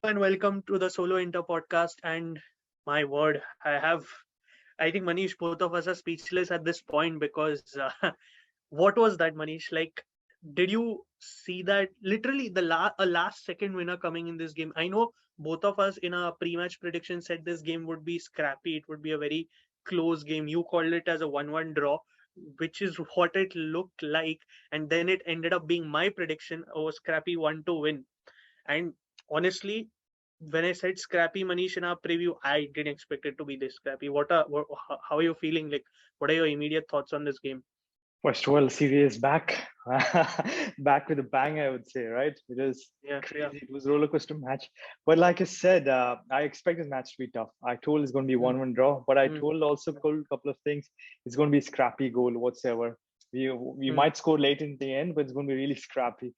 and welcome to the Solo Inter podcast. And my word, I think Manish, both of us are speechless at this point because what was that, Manish? Like, did you see that? Literally, a last second winner coming in this game. I know both of us in a pre-match prediction said this game would be scrappy. It would be a very close game. You called it as a 1-1 draw, which is what it looked like. And then it ended up being my prediction, a scrappy 1-2 win. And honestly, when I said scrappy, Manish, in our preview, I didn't expect it to be this scrappy. How are you feeling? Like, what are your immediate thoughts on this game? First of all, series back, back with a bang, I would say, right? It was Yeah, yeah. crazy. It was a roller coaster match. But like I said, I expect this match to be tough. I told it's going to be Mm, 1-1 draw, but I mm, told a couple of things. It's going to be scrappy goal whatsoever. We mm, might score late in the end, but it's going to be really scrappy.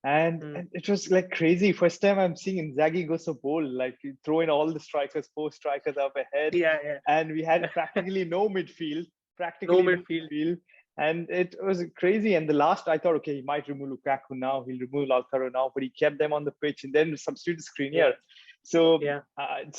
And, mm. and it was like crazy. First time I'm seeing Inzaghi go so bold, like you throw in all the strikers, four strikers up ahead, Yeah, and we had yeah. practically no midfield, No practically no midfield. midfield, and it was crazy. And the last, I thought, okay, he might remove Lukaku now, he'll remove Lautaro now, but he kept them on the pitch and then substituted Yeah, Skriniar. So yeah.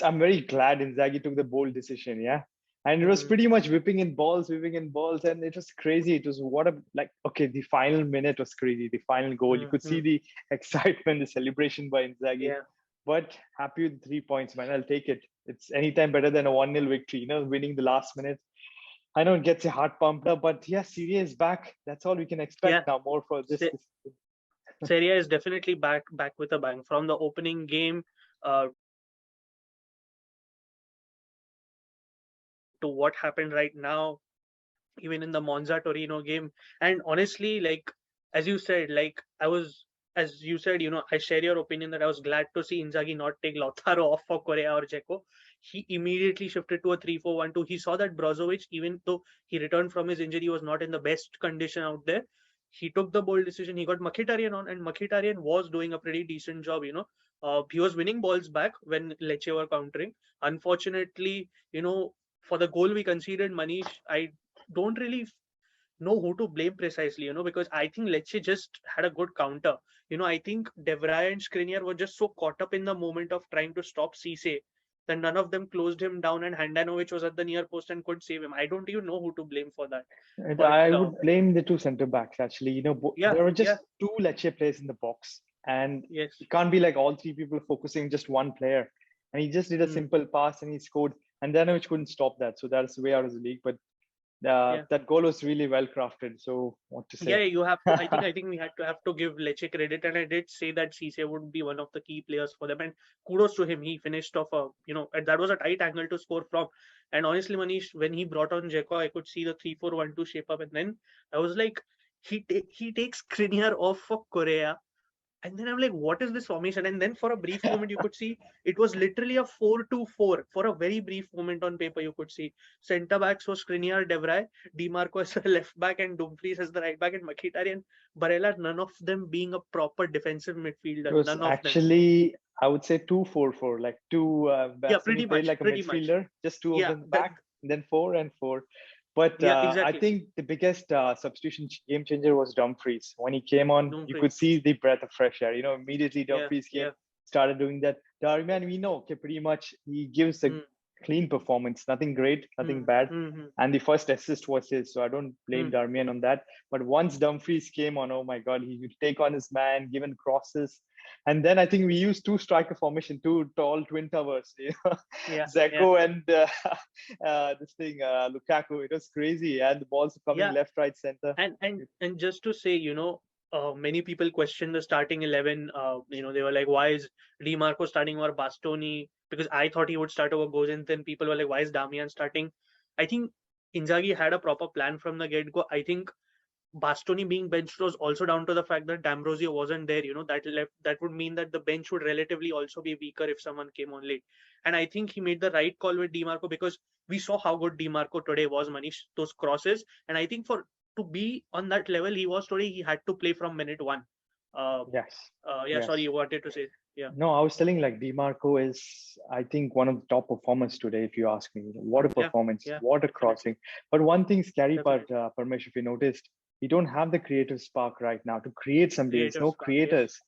I'm very glad Inzaghi took the bold decision. Yeah. And it was Mm, pretty much whipping in balls, and it was crazy. It was what a like. Okay, the final minute was crazy. The final goal, you mm, could see mm. the excitement, the celebration by Inzaghi. Yeah, But happy with 3 points, man. I'll take it. It's anytime better than a 1-0 victory. Winning the last minute. I know it gets your heart pumped up, but yeah, Serie A is back. That's all we can yeah. expect now. More for this. Se- Serie A is definitely back with a bang. From the opening game to what happened right now, even in the Monza Torino game. And honestly, like as you said, as you said, I share your opinion that I was glad to see Inzaghi not take Lautaro off for Correa or Dzeko. He immediately shifted to a 3-4-1-2. He saw that Brozovic, even though he returned from his injury, was not in the best condition out there. He took the bold decision. He got Mkhitaryan on, and Mkhitaryan was doing a pretty decent job. He was winning balls back when Lecce were countering. Unfortunately, for the goal we conceded, Manish, I don't really know who to blame precisely, because I think Lecce just had a good counter. I think De Vrij and Skriniar were just so caught up in the moment of trying to stop Cisse that none of them closed him down, and Handanovic was at the near post and could save him. I don't even know who to blame for that. And But I would blame the two centre backs actually. yeah, There were yeah, just two Lecce players in the box, and yes. it can't be like all three people focusing just one player. And he just did a Mm, simple pass and he scored, and Danovic couldn't stop that. So that's way out of the league. But yeah. that goal was really well crafted. So what to Yeah, say? you have to. I think we had to have to give Lecce credit, and I did say that Cisse would be one of the key players for them. And kudos to him. He finished off and that was a tight angle to score from. And honestly, Manish, when he brought on Dzeko, I could see the 3-4-1-2 shape up, and then I was like, he takes Skriniar off for Correa, and then I'm like, what is this formation? And then for a brief moment, you could see it was literally a 4-2-4. For a very brief moment on paper, you could see centre backs was Skriniar, De Vrij, Di Marco as the left back, and Dumfriessss as the right back, and Mkhitaryan, Barella, none of them being a proper defensive It midfielder. was None of them. actually, I would say 2-4-4, like two Yeah, Bastoni pretty played much. like a Pretty much. midfielder, just two of Yeah, them back, and then 4 and 4. But yeah, I exactly. think the biggest substitution game changer was Dumfries. When he came on, you could Dumfries. see the breath of fresh air. Immediately Yeah, Dumfries came, yeah. started doing that. Darmian, we know, okay, pretty much he gives a Mm, clean performance, nothing great, nothing mm, bad. mm, mm, And the first assist was his, so I don't blame mm. Darmian on that. But once Dumfries came on, oh my God, he would take on his man, given crosses. And then I think we used two striker formation, two tall twin towers, Yeah, yeah, Zeko and Lukaku. It was crazy, and the balls are coming yeah. left, right, center. And just to say, many people question the starting 11. They were like, why is Di Marco starting over Bastoni? Because I thought he would start over Gozin. Then people were like, why is Damian starting? I think Inzaghi had a proper plan from the get go. I think Bastoni being benched was also down to the fact that D'Ambrosio wasn't there. That would mean that the bench would relatively also be weaker if someone came on late. And I think he made the right call with Dimarco because we saw how good Dimarco today was, Manish, those crosses. And I think for to be on that level he was today, he had to play from minute one. Uh, Yes, yeah, sorry, yes. you wanted to say, yeah, No, I was telling like Dimarco is, I think, one of the top performers today. If you ask me, what a yeah, performance, yeah, what a definitely, crossing. But one thing, scary part, definitely. Parmesh, if you noticed, we don't have the creative spark right now to create some deals. Creative No spark, yes. creators.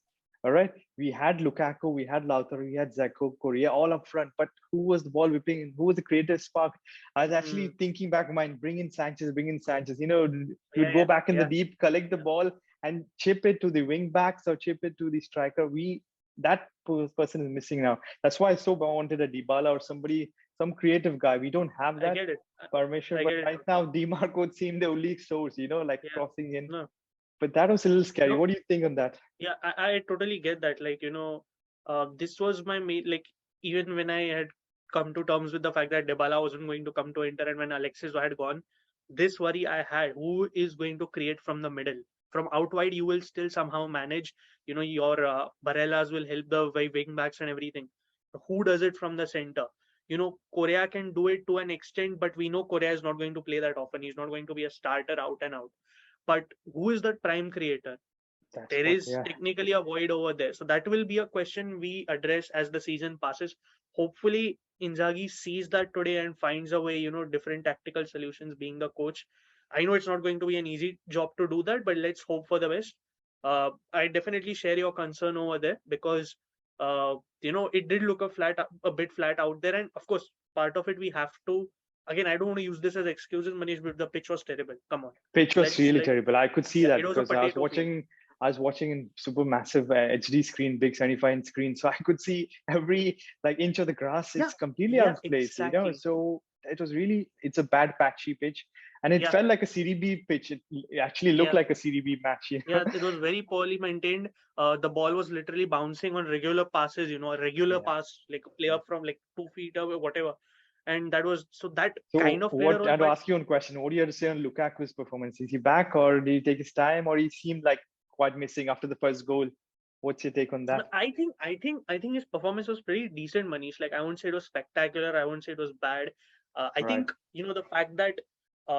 All right, we had Lukaku, we had Lautaro, we had Zeko, Korea all up front, but who was the ball whipping? Who was the creative spark? I was actually Mm, thinking back of mind, bring in Sanchez, bring in Sanchez. You know, he would yeah, go yeah, back in the yeah. deep, collect the ball, and chip it to the wing backs or chip it to the striker. That person is missing now. That's why I so wanted a Dybala or somebody, some creative guy. We don't have I that get it. permission, I but get it right totally. now Demarco would seem the only source. Like Yeah. crossing in. No. But that was a little scary. No. What do you think on that? Yeah, I totally get that. Like, this was my main, like, even when I had come to terms with the fact that Dybala wasn't going to come to Inter and when Alexis had gone, this worry I had, who is going to create from the middle? From out wide, you will still somehow manage, your Barellas will help the wing backs and everything. Who does it from the center? Korea can do it to an extent, but we know Korea is not going to play that often. He's not going to be a starter out and out. But who is that prime creator? That's There what, is yeah. technically a void over there. So that will be a question we address as the season passes. Hopefully, Inzaghi sees that today and finds a way, different tactical solutions being the coach. I know it's not going to be an easy job to do that, but let's hope for the best. I definitely share your concern over there because, it did look a bit flat out there. And of course, part of it we have to, again, I don't want to use this as excuses, Manish, but the pitch was terrible. Come on. Pitch was Let's really let, terrible. I could see yeah, that it was a because I was potato field. watching. I was watching in super massive HD screen, big 75-inch screen, so I could see every like inch of the grass. Yeah, It's completely out yeah, of place. exactly. So it was really, it's a bad patchy pitch, and it Yeah, felt like a CDB pitch. It actually looked yeah, like a CDB match. yeah. It was very poorly maintained. The ball was literally bouncing on regular passes, a regular Yeah. pass, like a player from like 2 feet away, whatever. And that was so that kind So of played a what? role. I'd But ask you one question. What do you have to say on Lukaku's performance? Is he back, or did he take his time, or he seemed like quite missing after the first goal? What's your take on no, that? I think his performance was pretty decent, Manish. Like I won't say it was spectacular. I won't say it was bad. I Right. think the fact that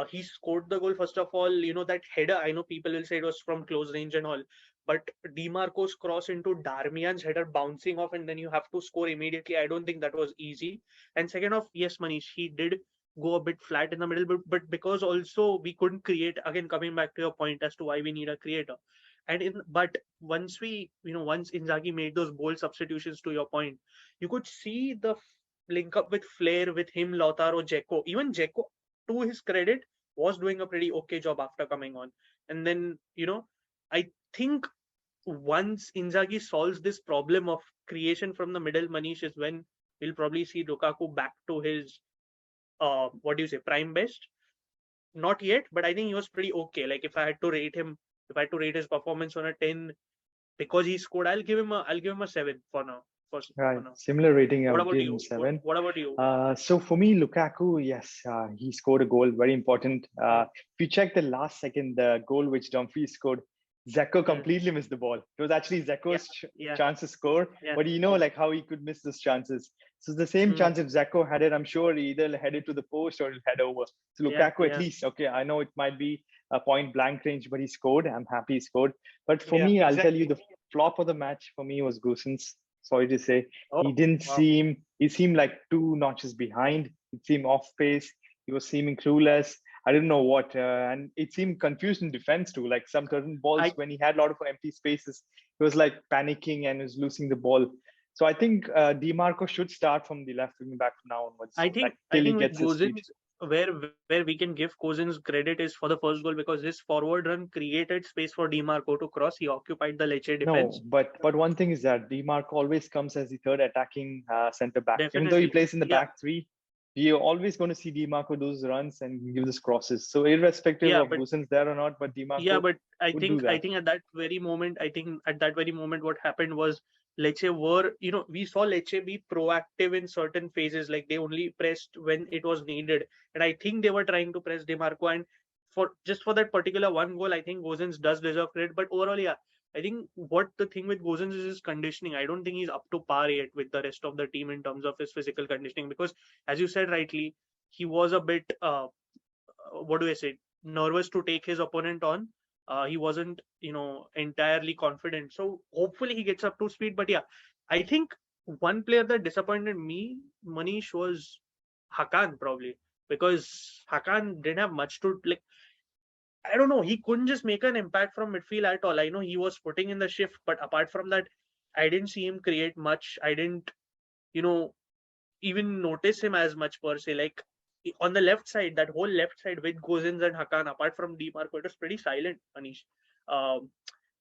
he scored the goal. First of all, that header. I know people will say it was from close range and all, but Dimarco's cross into Darmian's header bouncing off, and then you have to score immediately. I don't think that was easy. And second off, yes, Manish, he did go a bit flat in the middle, but because also we couldn't create. Again, coming back to your point as to why we need a creator. But once Inzaghi made those bold substitutions, to your point, you could see the link up with Flair, with him, Lautaro, Dzeko. Even Dzeko, to his credit, was doing a pretty okay job after coming on. And then I think once Inzaghi solves this problem of creation from the middle, Manish, is when we'll probably see Lukaku back to his what do you say, prime best. Not yet, but I think he was pretty okay. Like if I had to rate his performance on a 10, because he scored, I'll give him a 7 for now. For Right. now. Similar rating, I What would about give him you? What, 7. what about you? So for me, Lukaku, yes, he scored a goal, very important. Hmm, If you check the last second, the goal which Dumfries scored, Zeko hmm. completely missed the ball. It was actually Yeah, Zeko's yeah, chance to score, yeah, but like how he could miss those chances. So the same hmm, chance if Zeko had it, I'm sure he either headed to the post or he'll head over. So yeah, Lukaku, at yeah, least, okay, I know it might be a point blank range, but he scored. I'm happy he scored. But for yeah. me, I'll tell you Exactly. the flop of the match for me was Gosens. Sorry to say, Oh, wow. he seemed like 2 notches behind. It seemed off pace. He was seeming clueless. I didn't know what, and it seemed confused in defense too. Like some certain balls, I when he had a lot of empty spaces, he was like panicking and was losing the ball. So I think Dimarco should start from the left wing back from now onwards, I like think I till he think with gets his feet. Gozins, where we can give Gozins credit is for the first goal because his forward run created space for Dimarco to cross. He occupied the Lecce No, defense. but one thing is that Dimarco always comes as the third attacking center back. Even though he Definitely. plays in the Yeah, back three, you're always going to see Dimarco those runs and give those crosses. So irrespective yeah, of but Guson's there or not, but Yeah, Dimarco but I would do think I that. think at that very moment, what happened was Lecce were, we saw Lecce be proactive in certain phases, like they only pressed when it was needed. And I think they were trying to press DeMarco. And for that particular one goal, I think Gozens does deserve credit. But overall, yeah, I think what the thing with Gozens is his conditioning. I don't think he's up to par yet with the rest of the team in terms of his physical conditioning because, as you said rightly, he was a bit what do I say, nervous to take his opponent on. He wasn't, entirely confident. So hopefully he gets up to speed. But yeah, I think one player that disappointed me, Manish, was Hakan probably because Hakan didn't have much to like. I don't know. He couldn't just make an impact from midfield at all. I know he was putting in the shift, but apart from that, I didn't see him create much. I didn't, you know, even notice him as much per se. Like on the left side, that whole left side with Gozins and Hakan, apart from Demarco, it was pretty silent, Manish. Um,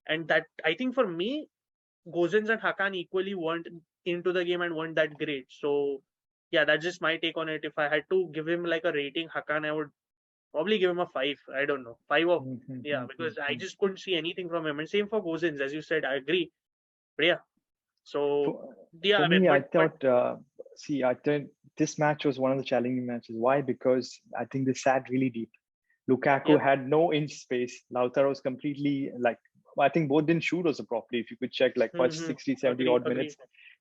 and that, I think for me, Gozins and Hakan equally weren't into the game and weren't that great. So yeah, that's just my take on it. If I had to give him like a rating, Hakan, I would probably give him a 5. I don't know, 5 of, yeah, because I just couldn't see anything from him. And same for Gozins, as you said, I agree. But yeah, so For, yeah, for I mean, me, I but thought, see, I thought this match was one of the challenging matches. Why? Because I think they sat really deep. Lukaku yep. had no inch space. Lautaro was completely like, I think both didn't shoot also properly. If you could check, like first 60, 70 Agree, odd agree. minutes,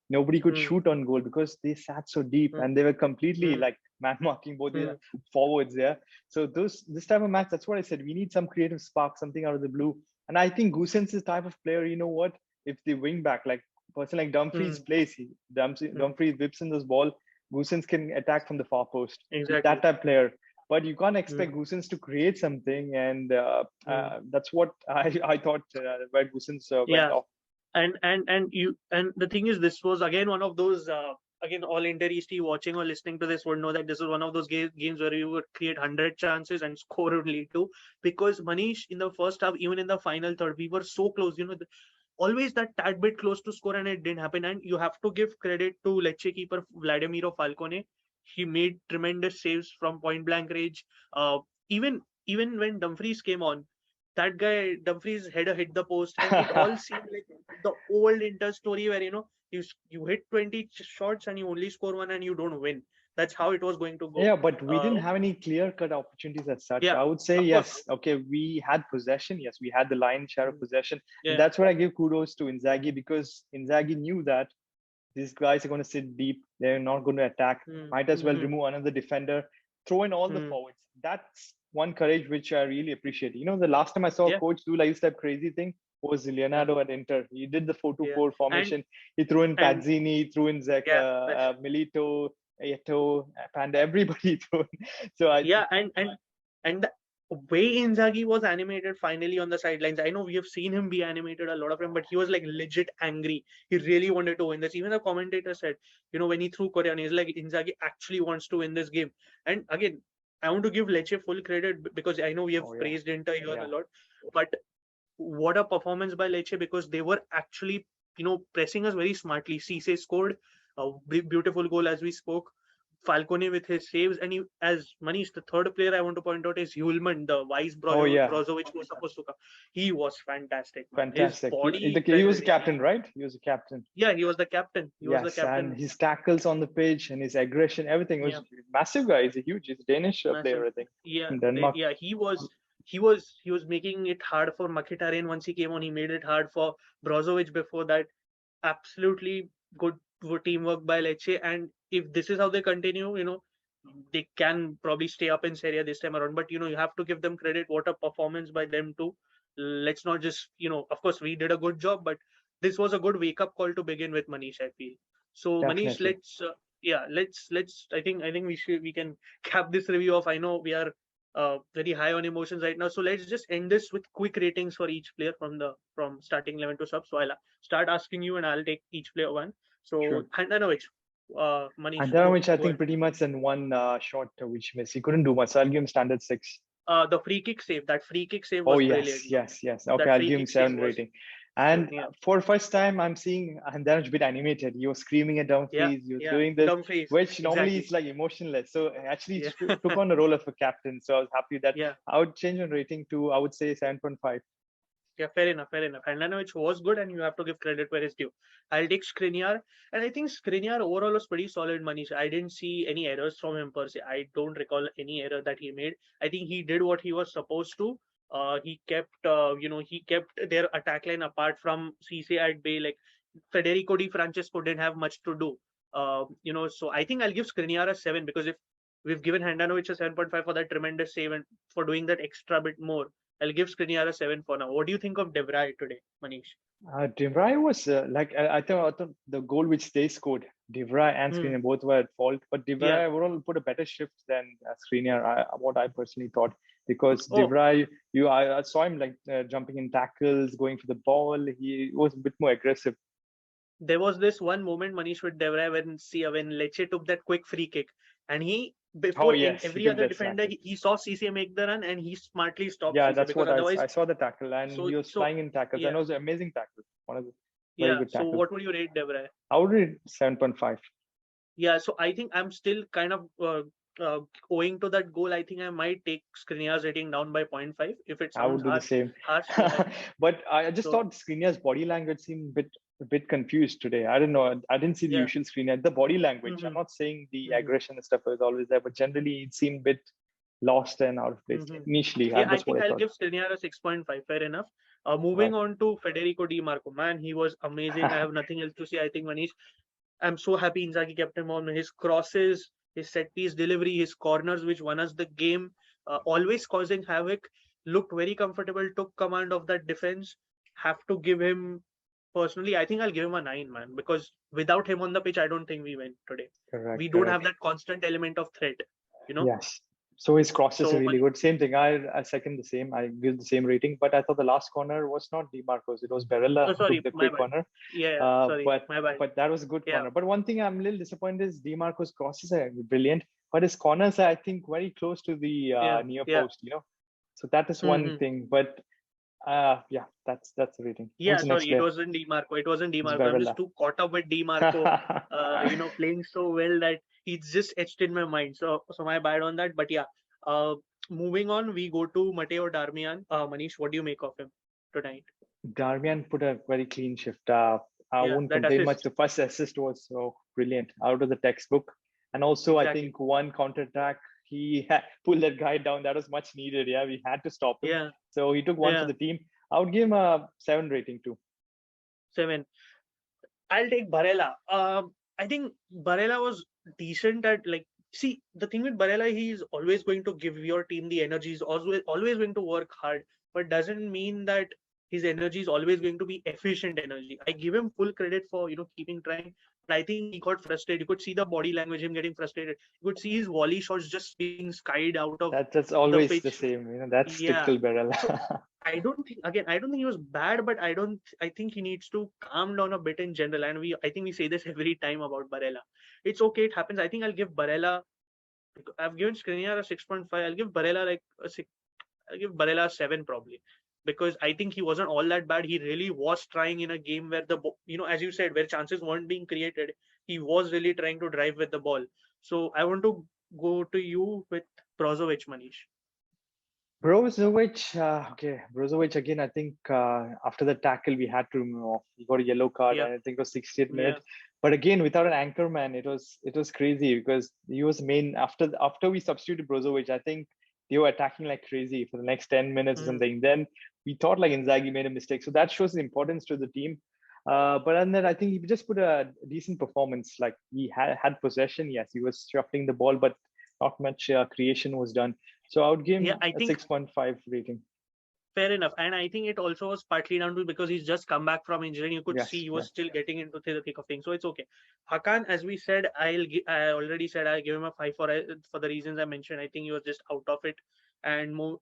nobody could Hmm. shoot on goal because they sat so deep Hmm. and they were completely Hmm. like man marking both the Hmm. forwards there. So this type of match, that's what I said. We need some creative spark, something out of the blue. And I think Goosen's is type of player, you know what? If the wing back, like person like Hmm. Dumfries plays, Hmm. Dumfries whips in this ball, Goosens can attack from the far post. He's that Exactly. type of player. But you can't Hmm. expect Goosens to create something, and Hmm. that's what I thought where Goosens went Yeah, off. and the thing is, this was again one of those. Again, all Inter-Eastie watching or listening to this would know that this is one of those games where you would create 100 chances and score only two. Because Manish, in the first half, even in the final third, we were so close. Always that tad bit close to score, and it didn't happen. And you have to give credit to Lecce keeper Vladimiro Falcone. He made tremendous saves from point blank range. Even when Dumfries came on, that guy Dumfries header hit the post, and it all seemed like the old Inter story where you hit 20 shots and you only score one and you don't win. That's how it was going to go. Yeah, but we didn't Uh, have any clear-cut opportunities as such. yeah, I would say of course. yes. Okay, we had possession. Yes, we had the lion's share of Mm, possession, and yeah. that's what I give kudos to Inzaghi because Inzaghi knew that these guys are going to sit deep. They're not going to attack. Mm, Might as well mm, remove another defender, throw in all the mm, forwards. That's one courage which I really appreciate. You know, the last time I saw a yeah, coach do like this type crazy thing was yeah, Leonardo at Inter. He did the yeah. 4-2-4 And formation. He threw in and Pazzini, he threw in Zek, yeah, Milito, Eto'o, Panda, everybody threw in. So I, yeah, and the way Inzaghi was animated finally on the sidelines. I know we have seen him be animated a lot of him, but he was like legit angry. He really wanted to win this. Even the commentator said, when he threw Korean, he's like Inzaghi actually wants to win this game. And again, I want to give Lecce full credit because I know we have oh yeah, praised Inter here yeah. a lot, but what a performance by Lecce because they were actually pressing us very smartly. Cisse scored a beautiful goal as we spoke. Falcone with his saves, and as Manish, the third player I want to point out is Hulman, the vice Oh yeah, Brozovic was supposed to come. He was fantastic, man. His fantastic. body He was a presence. captain, right? He was a captain. Yeah, he was the captain. He was the Yes, and captain. his tackles on the pitch and his aggression, everything Yeah, was massive guy. He's a Danish massive. player, I think, Yeah, from Denmark. yeah. He was making it hard for Mkhitaryan once he came on. He made it hard for Brozovic before that. Absolutely good teamwork by Lecce. And if this is how they continue, they can probably stay up in Serie A this time around. But you have to give them credit. What a performance by them too. Let's not just of course we did a good job, but this was a good wake up call to begin with, Manish. I feel so. Manish, Definitely. let's yeah, let's. I think we can cap this review off. I know we are very high on emotions right now, so let's just end this with quick ratings for each player from starting 11 to sub. So I'll start asking you, and I'll take each player one. So Sure. Handanovic, Manish, And then go which I go think ahead. pretty much in one shot which missed. He couldn't do much. So I'll give him standard 6. The free kick save. That free kick save Oh was yes, brilliant, man. yes, yes. Okay, That I'll free give him kick save 7 was rating. And yeah, for first time, I'm seeing Handanovic a bit animated. He was screaming at yeah, Dumfries. He was yeah. doing this, Dumfries, which normally exactly. is like emotionless. So actually, Yeah, took on the role of a captain. So I was happy that yeah. I would change my rating to, I would say, 7.5. Yeah, fair enough, fair enough. Handanovic was good, and you have to give credit where it's due. I'll take Skriniar, and I think Skriniar overall was pretty solid, Manish. I didn't see any errors from him per se. I don't recall any error that he made. I think he did what he was supposed to. He kept their attack line apart from Cisse at bay. Like Federico Di Francesco didn't have much to do. So I think I'll give Skriniar a 7 because if we've given Handanovic a 7.5 for that tremendous save and for doing that extra bit more, I'll give Skriniar a 7 for now. What do you think of De Vrij today, Manish? De Vrij was like I thought the goal which they scored, De Vrij and Hmm. Skriniar both were at fault, but De Yeah. Vrij overall put a better shift than Skriniar. What I personally thought, because De Oh, Vrij, I saw him like jumping in tackles, going for the ball. He was a bit more aggressive. there was this one moment, Manish, with Devray when Lecce took that quick free kick, and he Oh before in yes, he every took other that defender slacker. he saw CCA make the run and he smartly stopped Yeah, CCA that's because what I otherwise, saw the tackle, and so he was so flying in tackles, and yeah, it was an amazing tackle. One of the very yeah. good So tackle. what would you rate Devray? I would rate 7.5. Yeah, so I think I'm still kind of uh, owing to that goal. I think I might take Skriniar's rating down by point 0.5. If it I sounds would do the harsh, same. yeah. But I just So thought Skriniar's body language seemed a bit confused today. I don't know. I didn't see the yeah. usual Skriniar. The body language. I'm Hmm. not saying the Hmm. aggression and stuff was always there, but generally it seemed a bit lost and out of place Hmm. initially. Yeah, I That's what think I I'll thought. give Skriniar a 6.5. Fair enough. Moving Right. on to Federico Di Marco. Man, he was amazing. I have nothing else to say. I think Manish, I'm so happy Inzaghi kept him on. His crosses, his set piece delivery, his corners, which won us the game, always causing havoc. Looked very comfortable. Took command of that defense. Have to give him personally. I think I'll give him a 9, man, because without him on the pitch, I don't think we win today. Correct. We don't have Correct. that constant element of threat. You know. Yes. So his crosses are So, really good. Same thing. I second the same. I give the same rating. But I thought the last corner was not Di Marcos. It was Barella oh, who took sorry, the my quick bad. corner. Yeah, yeah, Uh, sorry, but my bad. but that was a good Yeah, corner. But one thing I'm a little disappointed is Di Marcos crosses are brilliant, but his corners are I think very close to the yeah, near yeah. post. So that is one Hmm. thing. But yeah, that's the rating. Who's Yeah, the next sorry, it player? wasn't DiMarco. It wasn't It's DiMarco. I'm just Barella. too caught up with DiMarco, playing so well that he's just etched in my mind. So my bad on that. But yeah, uh, moving on, we go to Matteo Darmian. Manish, what do you make of him tonight? Darmian put a very clean shift. I Yeah, won't that complain much. assist. The first assist was so brilliant, out of the textbook. And also, I Exactly. think one counter attack, pulled that guy down. That was much needed. Yeah, we had to stop him. Yeah, So he took one for yeah, the team. I would give him a 7 rating too. 7. I'll take Barella. I think Barella was decent at like. See, the thing with Barella, he's always going to give your team the energy. He's always going to work hard, but doesn't mean that his energy is always going to be efficient energy. I give him full credit for keeping trying, but I think he got frustrated. You could see the body language, him getting frustrated. You could see his volley shots just being skied out of That's the always the pitch. same. That's Yeah. typical So Barella. I don't think he was bad, but I think he needs to calm down a bit in general. And I think we say this every time about Barella. It's okay, it happens. I think I'll give Barella. I've given Skriniar a 6.5. I'll give Barella like a 6. I'll give Barella a 7 probably, because I think he wasn't all that bad. He really was trying in a game where as you said, where chances weren't being created. He was really trying to drive with the ball. So I want to go to you with Brozovic, Manish. Brozovic again. I think after the tackle, we had to remove off. He got a yellow card, Yeah, and I think it was 68 yeah. minutes. But again, without an anchor man, it was crazy because he was main after we substituted Brozovic. I think they were attacking like crazy for the next 10 minutes or Mm, something. Then we thought like Inzaghi made a mistake, so that shows the importance to the team. But other than that, I think he just put a decent performance. Like he had possession, yes, he was shuffling the ball, but not much creation was done. So I would give yeah, him I a think 6.5 rating. fair enough. And I think it also was partly down to because he's just come back from injury. And you could see Yes, he was yes, still getting into the thick of things. So it's okay. Hakan, as we said, I already said I'll give him a 5 for the reasons I mentioned. I think he was just out of it and more.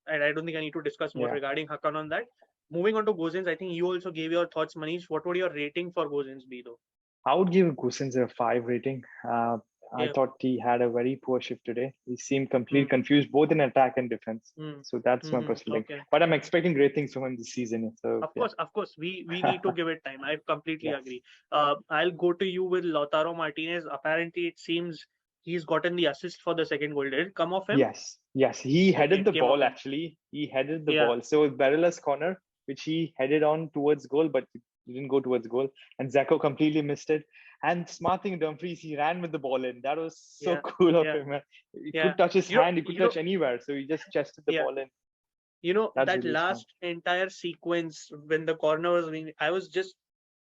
And I don't think I need to discuss more yeah. regarding Hakan on that. Moving on to Gozins, I think you also gave your thoughts, Manish. What would your rating for Gozins be, though? I would give Gusens a 5 rating. I Yeah. thought he had a very poor shift today. He seemed completely Mm, confused both in attack and defense. mm, So that's my mm-hmm. personal thing. Okay. But I'm expecting great things from him this season. So yeah. Of course, we need to give it time. I completely Yes. agree. I'll go to you with Lautaro Martinez. Apparently, it seems he's gotten the assist for the second goal. Did it come off him? Yes, yes, he Okay, headed it the came off ball him. actually. He headed the Yeah, ball. So Barella's corner, which he headed on towards goal, but it didn't go towards goal. And Zeko completely missed it. And smart thing, Dumfries, he ran with the ball in. That was so yeah, cool of yeah, him, man. He yeah. could touch his hand, he could You know, touch anywhere. So he just chested the yeah. ball in. That's That really smart. last entire sequence when the corner was being, I was just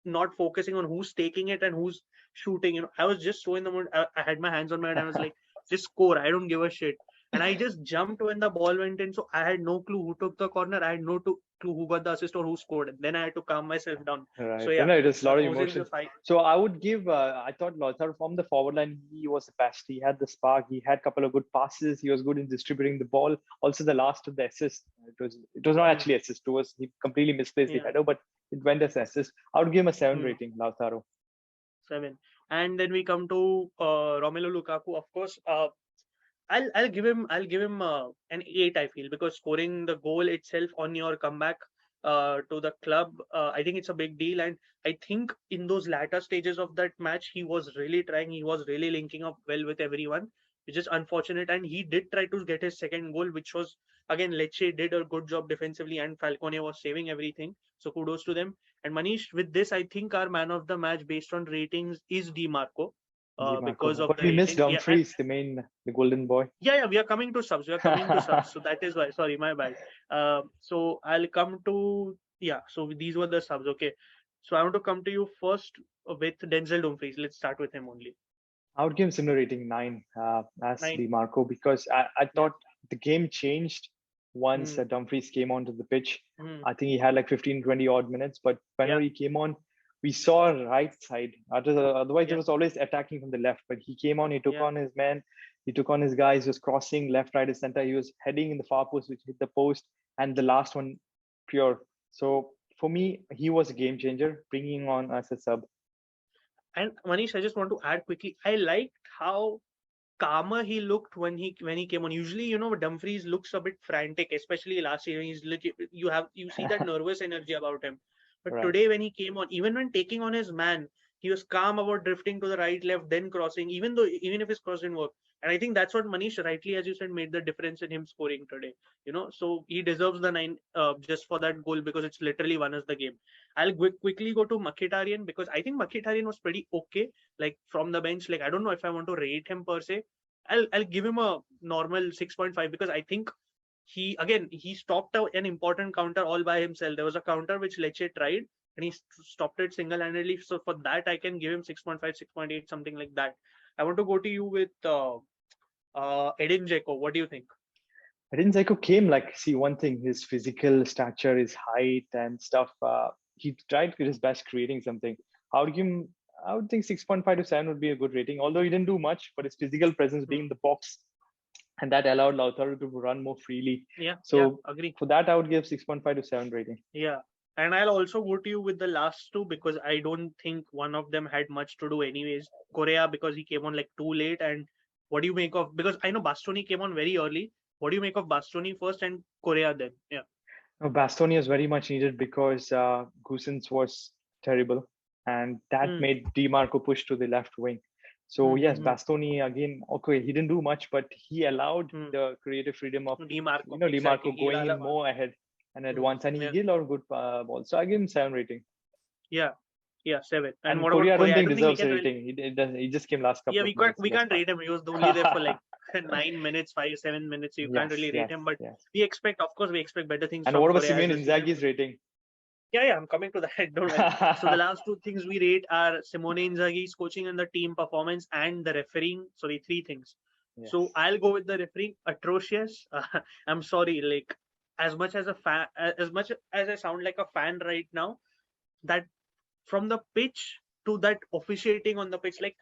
not focusing on who's taking it and who's shooting. I was just so in the mood. I had my hands on my head. I was like, just score. I don't give a shit. And I just jumped when the ball went in. So I had no clue who took the corner. I had no clue who got the assist or who scored. And then I had to calm myself down. So Right. yeah, No, it was a lot of Gozins emotion. the fight. So I would give, I thought Lothar from the forward line, he was the best. He had the spark. He had a couple of good passes. He was good in distributing the ball. Also, the last of the assist, it was not Hmm. actually assist. It was he completely misplaced the Yeah, header, but it went as assist. I would give him a 7 Hmm. rating, Lautaro. 7. And then we come to Romelu Lukaku. Of course, I'll give him an 8. I feel, because scoring the goal itself on your comeback to the club, I think it's a big deal. And I think in those latter stages of that match, he was really trying. He was really linking up well with everyone, which is unfortunate. And he did try to get his second goal, which was, again, Lecce did a good job defensively, and Falcone was saving everything. So kudos to them. And Manish, with this, I think our man of the match based on ratings is Di Marco, Di because Marco. of But the we missed ratings. Yeah, and Dumfriessss, the golden boy. yeah, we are coming to subs. We are coming to subs. So that is why. Sorry, my bad. So I'll come to, yeah. So these were the subs. Okay. So I want to come to you first with Denzel Dumfries. Let's start with him only. I would give him similar rating 9 as 9. Di Marco because I Yeah. thought the game changed once Hmm. Dumfries came onto the pitch. Hmm. I think he had like 15, 20 odd minutes, but whenever Yeah. he came on, we saw right side. Otherwise, it Yeah. was always attacking from the left. But he came on, he took Yeah. on his men, he took on his guys, he was crossing left, right, and center. He was heading in the far post, which hit the post, and the last one pure. So for me, he was a game changer, bringing on as a sub. And Manish, I just want to add quickly. I liked how calmer he looked when he came on. Usually, Dumfries looks a bit frantic, especially last year. You see that nervous energy about him. But Right. today when he came on, even when taking on his man, he was calm about drifting to the right, left, then crossing, even if his cross didn't work. And I think that's what Manish rightly, as you said, made the difference in him scoring today. So he deserves the 9 just for that goal, because it's literally won us the game. I'll quickly go to Mkhitaryan, because I think Mkhitaryan was pretty okay, like from the bench. Like, I don't know if I want to rate him per se. I'll give him a normal 6.5, because I think he stopped an important counter all by himself. There was a counter which Lecce tried, and he stopped it single-handedly. So for that, I can give him 6.5, 6.8, something like that. I want to go to you with Edin Dzeko. What do you think? Edin Dzeko came like, see, one thing, his physical stature, his height and stuff. He tried his best creating something. I would give him, I would think 6.5 to 7 would be a good rating. Although he didn't do much, but his physical presence being Hmm. in the box, and that allowed Lautaro to run more freely. Yeah, So agree. for that, I would give 6.5 to 7 rating. Yeah. And I'll also go to you with the last two, because I don't think one of them had much to do anyways. Korea, because he came on like too late. And what do you make of, because I know Bastoni came on very early. What do you make of Bastoni first and Korea then? Yeah. No, Bastoni is very much needed because Gusens was terrible, and that Hmm. made Di Marco push to the left wing. So Hmm. yes, Hmm. Bastoni again. Okay, he didn't do much, but he allowed Hmm. the creative freedom of Di Marco, Di Marco exactly. going in more ahead and Hmm. advance, and he Yeah. did a lot of good balls. So I give him 7 rating. Yeah. Yeah. 7. And And what about Korea, I don't Korea? I think don't think we deserves a can really. rating. He just came last Yeah, couple of we can't minutes, we and that's can't rate him. He was only there for like 9 minutes, 5, 7 minutes. You can't yes, really rate yes, him. But yes. of course, we expect better things And from what about Korea as Simone the season. Inzaghi's rating? Yeah, I'm coming to that. Don't worry. So the last two things we rate are Simone Inzaghi's coaching and the team performance, and the refereeing. So the three things. So Yes. I'll go with the refereeing. Atrocious. I'm sorry. Like, as much as a fan, as much as I sound like a fan right now, that from the pitch to that officiating on the pitch, like,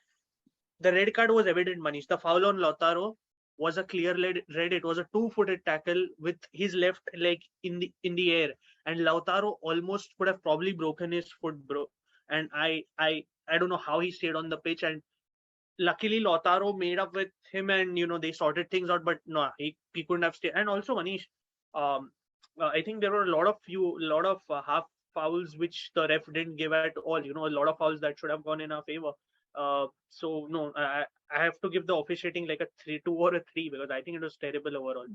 the red card was evident, Manish. The foul on Lautaro was a clear red. It was a two-footed tackle with his left leg in the air, and Lautaro almost could have probably broken his foot, bro. And I don't know how he stayed on the pitch. And luckily Lautaro made up with him, and they sorted things out. But no, he couldn't have stayed. And also, Manish, um, I think there were a lot of half fouls which the ref didn't give at all. A lot of fouls that should have gone in our favor. So no, I have to give the officiating like a 2 or a 3, because I think it was terrible overall.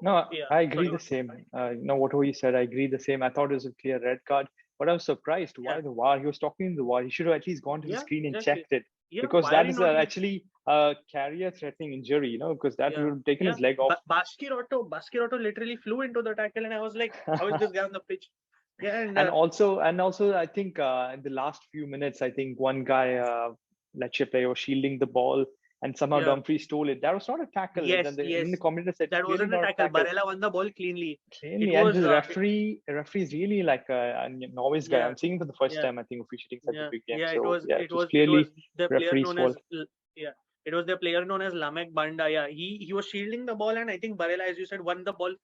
No, Yeah, I agree sorry. the same. Whatever you said, I agree the same. I thought it was a clear red card, but I was surprised. Yeah, Why the VAR? He was talking to the VAR. He should have at least gone to the yeah, screen and exactly. checked it Yeah, because why are that you is not even? actually a career-threatening injury, because that would Yeah, have taken yeah. his leg off. Baskirotto literally flew into the tackle, and I was like, how is this guy on the pitch? Yeah, and And also, I think in the last few minutes, I think one guy, Lecce player, was shielding the ball, and somehow yeah, Dumfries stole it. That was not a tackle. And yes, then the yes. commentator said That clearly wasn't a not a tackle. tackle. Barella won the ball cleanly. It Clearly, and was, this referee is really like a Norway's guy. yeah, I'm seeing him for the first yeah, time, I think, officiating such a yeah, big game. yeah. It So was, yeah, it it was was, it was clearly the player referee's known as, fault. yeah, it was the player known as Lamek Banda. Yeah, he was shielding the ball, and I think Barella, as you said, won the ball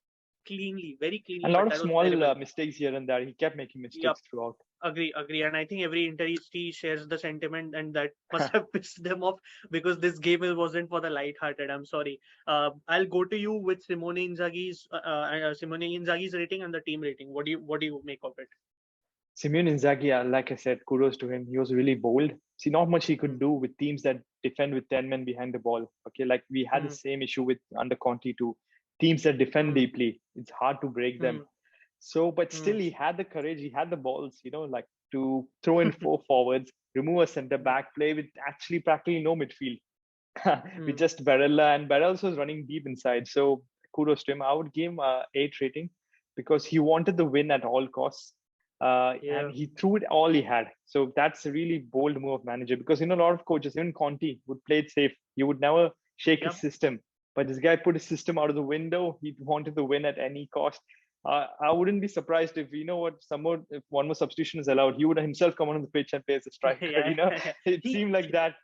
cleanly, very And cleanly. a lot But of that was small terrible. mistakes here and there. He kept making Yep. mistakes throughout. Agree. And I think every Interiste shares the sentiment, and that must have pissed them off because this game wasn't for the light-hearted. I'm sorry. I'll go to you with Simone Inzaghi's rating and the team rating. What do you make of it? Simone Inzaghi, like I said, kudos to him. He was really bold. See, not much he Hmm. could do with teams that defend with 10 men behind the ball. Okay, like we had the Hmm. same issue with under Conte too. Teams that defend Hmm. deeply, it's hard to break them. Hmm. So, but Hmm. still, he had the courage, he had the balls, like to throw in four forwards, remove a center Hmm. back, play with actually practically no midfield, with Hmm. just Barella, and Barella was running deep inside. So, kudos to him. I would give him a 8 rating because he wanted the win at all costs. And Yeah. he threw it all he had. So that's a really bold move of manager because a lot of coaches, even Conte, would play it safe. He would never shake his Yep. system. But this guy put his system out of the window. He wanted the win at any cost. I wouldn't be surprised if someone if one more substitution is allowed, he would himself come on the pitch and play as a striker. Yeah. It he, seemed like that.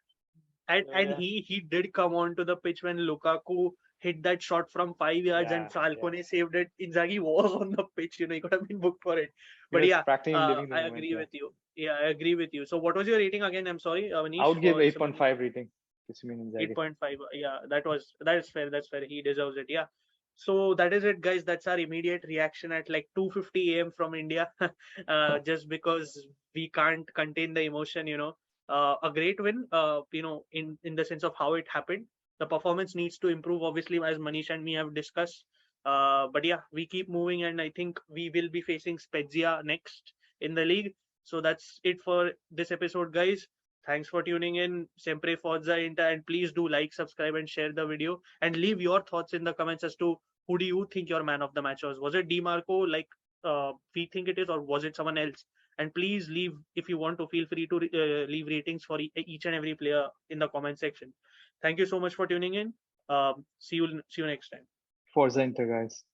and Yeah, he did come onto the pitch when Lukaku hit that shot from 5 yards and yeah, yeah. Falcone saved it. Inzaghi was on the pitch, he could have been booked for it. He But was yeah, practically living the I moment. agree Yeah, with you. Yeah, I agree with you. So what was your rating again? I'm sorry, I Manish, would give for Simone. 8.5 rating to Simon Inzaghi. 8.5. Yeah, that is fair. That's fair. He deserves it. Yeah. So that is it, guys. That's our immediate reaction at like 2:50 a.m. from India, just because we can't contain the emotion. A great win, in the sense of how it happened. The performance needs to improve, obviously, as Manish and me have discussed. But yeah, we keep moving, and I think we will be facing Spezia next in the league. So that's it for this episode, guys. Thanks for tuning in. Sempre Forza Inter, and please do like, subscribe, and share the video. And leave your thoughts in the comments as to who do you think your man of the match was. Was it DiMarco, like we think it is, or was it someone else? And please leave, if you want to, feel free to leave ratings for each and every player in the comment section. Thank you so much for tuning in. See you next time. Forza Inter, guys.